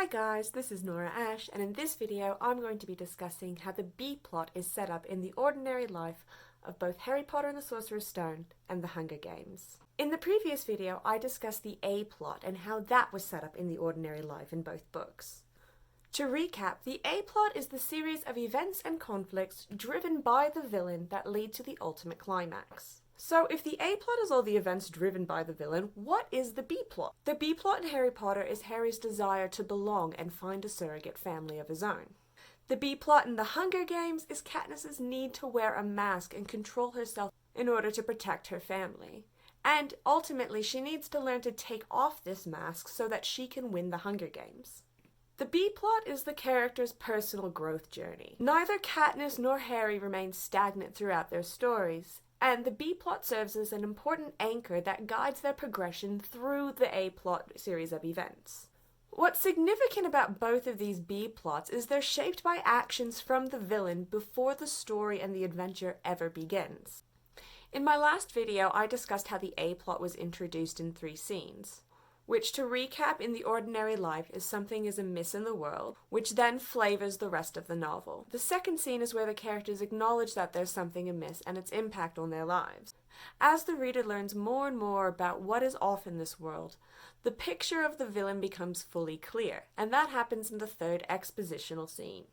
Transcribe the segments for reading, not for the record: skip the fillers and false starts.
Hi guys, this is Nora Ash, and in this video I'm going to be discussing how the B-plot is set up in the ordinary life of both Harry Potter and the Sorcerer's Stone and the Hunger Games. In the previous video I discussed the A-plot and how that was set up in the ordinary life in both books. To recap, the A-plot is the series of events and conflicts driven by the villain that lead to the ultimate climax. So if the A-plot is all the events driven by the villain, what is the B-plot? The B-plot in Harry Potter is Harry's desire to belong and find a surrogate family of his own. The B-plot in the Hunger Games is Katniss's need to wear a mask and control herself in order to protect her family. And ultimately, she needs to learn to take off this mask so that she can win the Hunger Games. The B-plot is the character's personal growth journey. Neither Katniss nor Harry remain stagnant throughout their stories, and the B-plot serves as an important anchor that guides their progression through the A-plot series of events. What's significant about both of these B-plots is they're shaped by actions from the villain before the story and the adventure ever begins. In my last video, I discussed how the A-plot was introduced in 3 scenes, which, to recap, in the ordinary life is something is amiss in the world, which then flavors the rest of the novel. The second scene is where the characters acknowledge that there's something amiss and its impact on their lives. As the reader learns more and more about what is off in this world, the picture of the villain becomes fully clear, and that happens in the third expositional scene.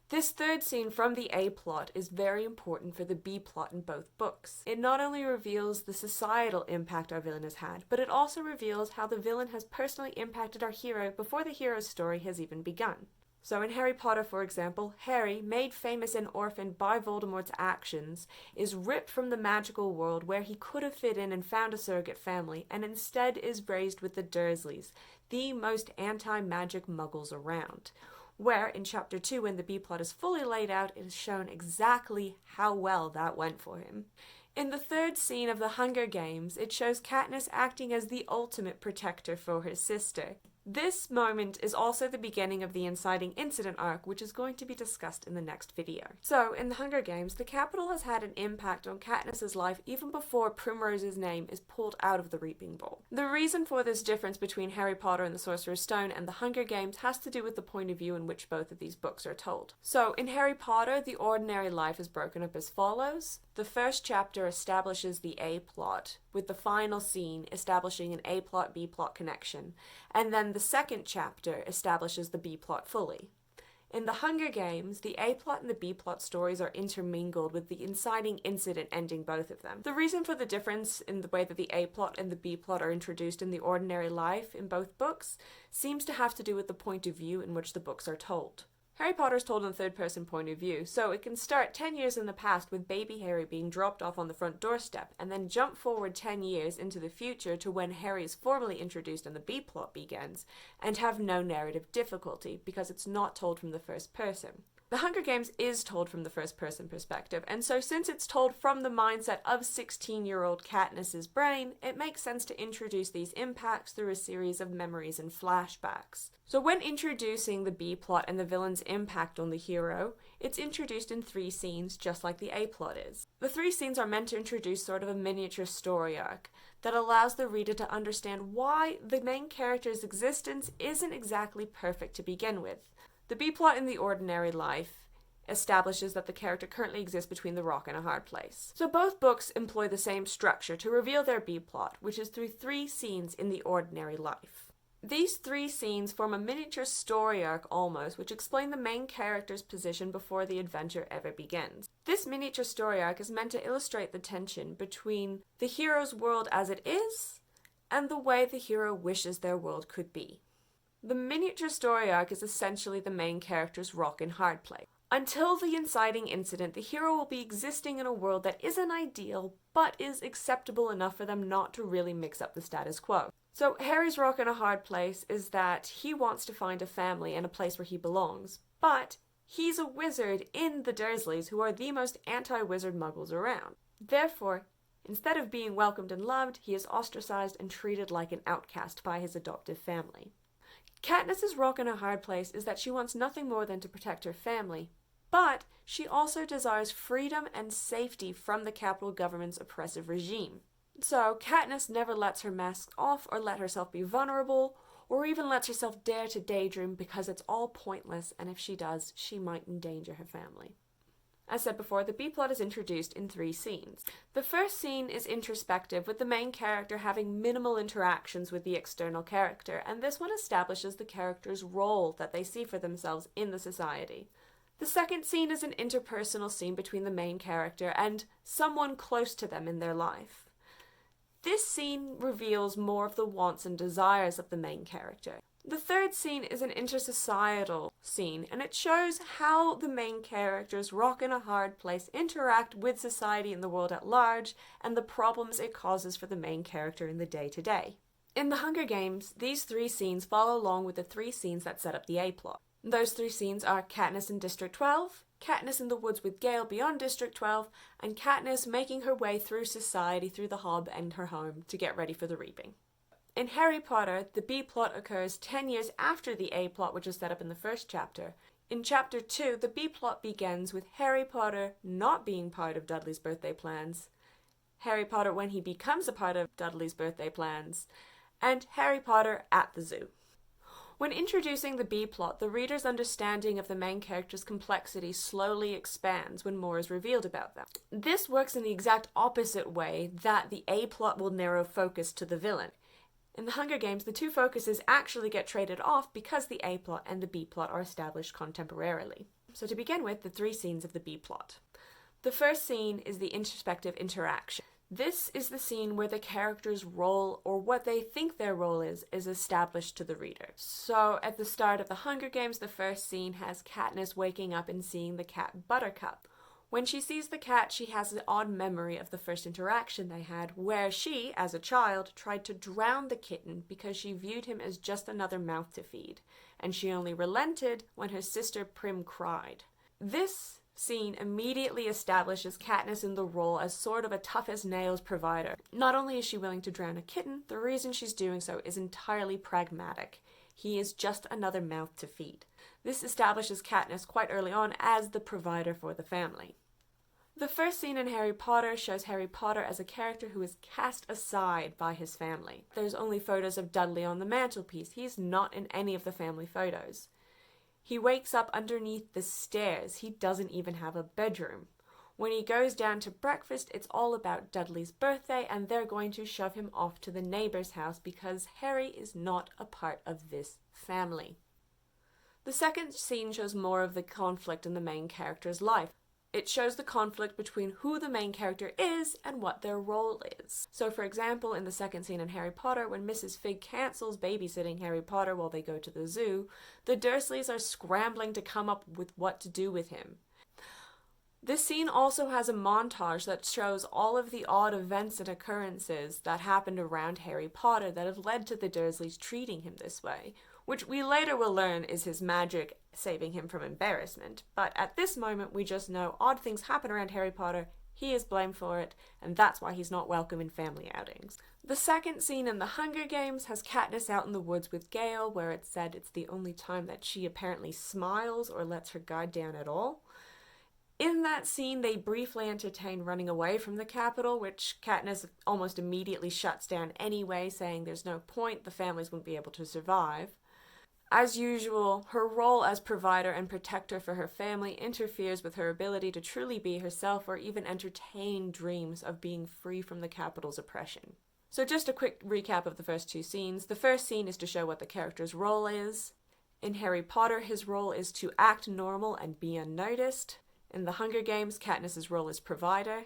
This third scene from the A-plot is very important for the B-plot in both books. It not only reveals the societal impact our villain has had, but it also reveals how the villain has personally impacted our hero before the hero's story has even begun. So in Harry Potter, for example, Harry, made famous and orphaned by Voldemort's actions, is ripped from the magical world where he could have fit in and found a surrogate family, and instead is raised with the Dursleys, the most anti-magic muggles around. Where, in Chapter 2, when the B-plot is fully laid out, it is shown exactly how well that went for him. In the third scene of the Hunger Games, it shows Katniss acting as the ultimate protector for her sister. This moment is also the beginning of the inciting incident arc, which is going to be discussed in the next video. So, in the Hunger Games, the Capitol has had an impact on Katniss's life even before Primrose's name is pulled out of the Reaping Bowl. The reason for this difference between Harry Potter and the Sorcerer's Stone and the Hunger Games has to do with the point of view in which both of these books are told. So, in Harry Potter, the ordinary life is broken up as follows. The first chapter establishes the A-plot, with the final scene establishing an A-plot, B-plot connection, and then the second chapter establishes the B-plot fully. In the Hunger Games, the A-plot and the B-plot stories are intermingled, with the inciting incident ending both of them. The reason for the difference in the way that the A-plot and the B-plot are introduced in the ordinary life in both books seems to have to do with the point of view in which the books are told. Harry Potter is told in a third-person point of view, so it can start 10 years in the past with baby Harry being dropped off on the front doorstep, and then jump forward 10 years into the future to when Harry is formally introduced and the B-plot begins, and have no narrative difficulty, because it's not told from the first person. The Hunger Games is told from the first-person perspective, and so since it's told from the mindset of 16-year-old Katniss's brain, it makes sense to introduce these impacts through a series of memories and flashbacks. So when introducing the B-plot and the villain's impact on the hero, it's introduced in 3 scenes, just like the A-plot is. The 3 scenes are meant to introduce sort of a miniature story arc that allows the reader to understand why the main character's existence isn't exactly perfect to begin with. The B-plot in the ordinary life establishes that the character currently exists between the rock and a hard place. So both books employ the same structure to reveal their B-plot, which is through 3 scenes in the ordinary life. These 3 scenes form a miniature story arc almost, which explain the main character's position before the adventure ever begins. This miniature story arc is meant to illustrate the tension between the hero's world as it is and the way the hero wishes their world could be. The miniature story arc is essentially the main character's rock and hard place. Until the inciting incident, the hero will be existing in a world that isn't ideal, but is acceptable enough for them not to really mix up the status quo. So Harry's rock and a hard place is that he wants to find a family and a place where he belongs, but he's a wizard in the Dursleys, who are the most anti-wizard muggles around. Therefore, instead of being welcomed and loved, he is ostracized and treated like an outcast by his adoptive family. Katniss's rock in a hard place is that she wants nothing more than to protect her family, but she also desires freedom and safety from the Capitol government's oppressive regime. So Katniss never lets her mask off or let herself be vulnerable or even lets herself dare to daydream because it's all pointless, and if she does, she might endanger her family. As said before, the B-plot is introduced in 3 scenes. The first scene is introspective, with the main character having minimal interactions with the external character, and this one establishes the character's role that they see for themselves in the society. The second scene is an interpersonal scene between the main character and someone close to them in their life. This scene reveals more of the wants and desires of the main character. The third scene is an intersocietal scene, and it shows how the main characters, rock and a hard place, interact with society and the world at large, and the problems it causes for the main character in the day-to-day. In The Hunger Games, these 3 scenes follow along with the 3 scenes that set up the A-plot. Those 3 scenes are Katniss in District 12, Katniss in the woods with Gale beyond District 12, and Katniss making her way through society through the Hob and her home to get ready for the reaping. In Harry Potter, the B-plot occurs 10 years after the A-plot, which is set up in the first chapter. In Chapter 2, the B-plot begins with Harry Potter not being part of Dudley's birthday plans, Harry Potter when he becomes a part of Dudley's birthday plans, and Harry Potter at the zoo. When introducing the B-plot, the reader's understanding of the main character's complexity slowly expands when more is revealed about them. This works in the exact opposite way that the A-plot will narrow focus to the villain. In The Hunger Games, the 2 focuses actually get traded off because the A-plot and the B-plot are established contemporarily. So to begin with, the 3 scenes of the B-plot. The first scene is the introspective interaction. This is the scene where the character's role, or what they think their role is established to the reader. So at the start of The Hunger Games, the first scene has Katniss waking up and seeing the cat Buttercup. When she sees the cat, she has an odd memory of the first interaction they had, where she, as a child, tried to drown the kitten because she viewed him as just another mouth to feed, and she only relented when her sister Prim cried. This scene immediately establishes Katniss in the role as sort of a tough-as-nails provider. Not only is she willing to drown a kitten, the reason she's doing so is entirely pragmatic. He is just another mouth to feed. This establishes Katniss quite early on as the provider for the family. The first scene in Harry Potter shows Harry Potter as a character who is cast aside by his family. There's only photos of Dudley on the mantelpiece. He's not in any of the family photos. He wakes up underneath the stairs. He doesn't even have a bedroom. When he goes down to breakfast, it's all about Dudley's birthday, and they're going to shove him off to the neighbor's house because Harry is not a part of this family. The second scene shows more of the conflict in the main character's life. It shows the conflict between who the main character is and what their role is. So for example, in the second scene in Harry Potter, when Mrs. Fig cancels babysitting Harry Potter while they go to the zoo, the Dursleys are scrambling to come up with what to do with him. This scene also has a montage that shows all of the odd events and occurrences that happened around Harry Potter that have led to the Dursleys treating him this way, which we later will learn is his magic saving him from embarrassment. But at this moment, we just know odd things happen around Harry Potter, he is blamed for it, and that's why he's not welcome in family outings. The second scene in The Hunger Games has Katniss out in the woods with Gale, where it's said it's the only time that she apparently smiles or lets her guard down at all. In that scene, they briefly entertain running away from the capital, which Katniss almost immediately shuts down anyway, saying there's no point, the families wouldn't be able to survive. As usual, her role as provider and protector for her family interferes with her ability to truly be herself or even entertain dreams of being free from the capital's oppression. So just a quick recap of the first 2 scenes. The first scene is to show what the character's role is. In Harry Potter, his role is to act normal and be unnoticed. In The Hunger Games, Katniss's role is provider.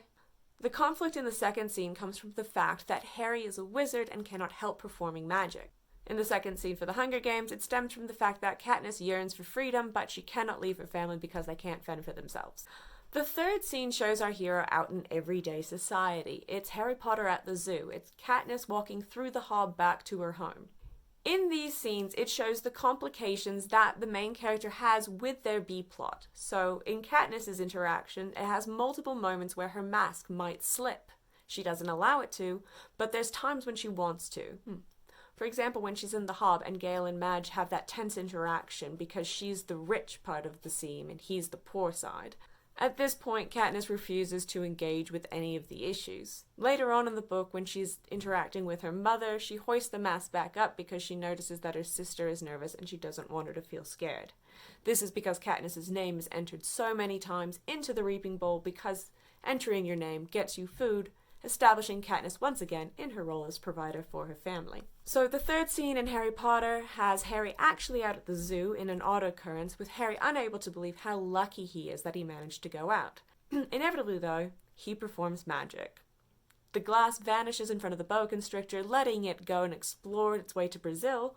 The conflict in the second scene comes from the fact that Harry is a wizard and cannot help performing magic. In the second scene for The Hunger Games, it stems from the fact that Katniss yearns for freedom, but she cannot leave her family because they can't fend for themselves. The third scene shows our hero out in everyday society. It's Harry Potter at the zoo. It's Katniss walking through the Hob back to her home. In these scenes, it shows the complications that the main character has with their B-plot. So, in Katniss's interaction, it has multiple moments where her mask might slip. She doesn't allow it to, but there's times when she wants to. For example, when she's in the Hob and Gale and Madge have that tense interaction because she's the rich part of the scene and he's the poor side. At this point, Katniss refuses to engage with any of the issues. Later on in the book, when she's interacting with her mother, she hoists the mask back up because she notices that her sister is nervous and she doesn't want her to feel scared. This is because Katniss's name is entered so many times into the Reaping Bowl because entering your name gets you food, establishing Katniss once again in her role as provider for her family. So the third scene in Harry Potter has Harry actually out at the zoo in an odd occurrence, with Harry unable to believe how lucky he is that he managed to go out. Inevitably, though, he performs magic. The glass vanishes in front of the boa constrictor, letting it go and explore its way to Brazil,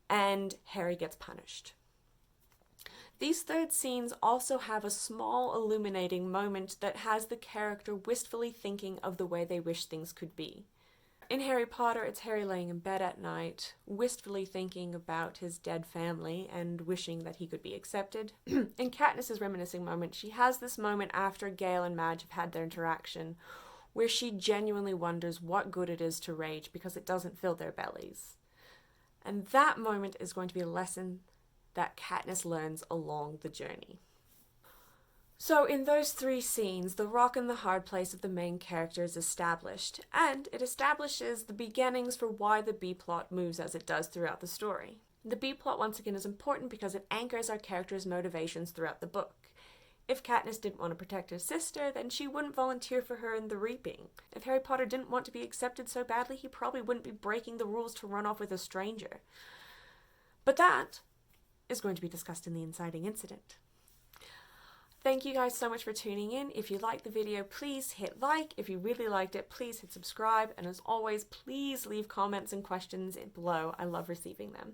and Harry gets punished. These third scenes also have a small illuminating moment that has the character wistfully thinking of the way they wish things could be. In Harry Potter, it's Harry laying in bed at night, wistfully thinking about his dead family and wishing that he could be accepted. In Katniss's reminiscing moment, she has this moment after Gale and Madge have had their interaction, where she genuinely wonders what good it is to rage because it doesn't fill their bellies. And that moment is going to be a lesson that Katniss learns along the journey. So in those three scenes, the rock and the hard place of the main character is established, and it establishes the beginnings for why the B-plot moves as it does throughout the story. The B-plot once again is important because it anchors our character's motivations throughout the book. If Katniss didn't want to protect her sister, then she wouldn't volunteer for her in the Reaping. If Harry Potter didn't want to be accepted so badly, he probably wouldn't be breaking the rules to run off with a stranger. But that is going to be discussed in the inciting incident. Thank you guys so much for tuning in. If you liked the video, please hit like. If you really liked it, please hit subscribe. And as always, please leave comments and questions below. I love receiving them.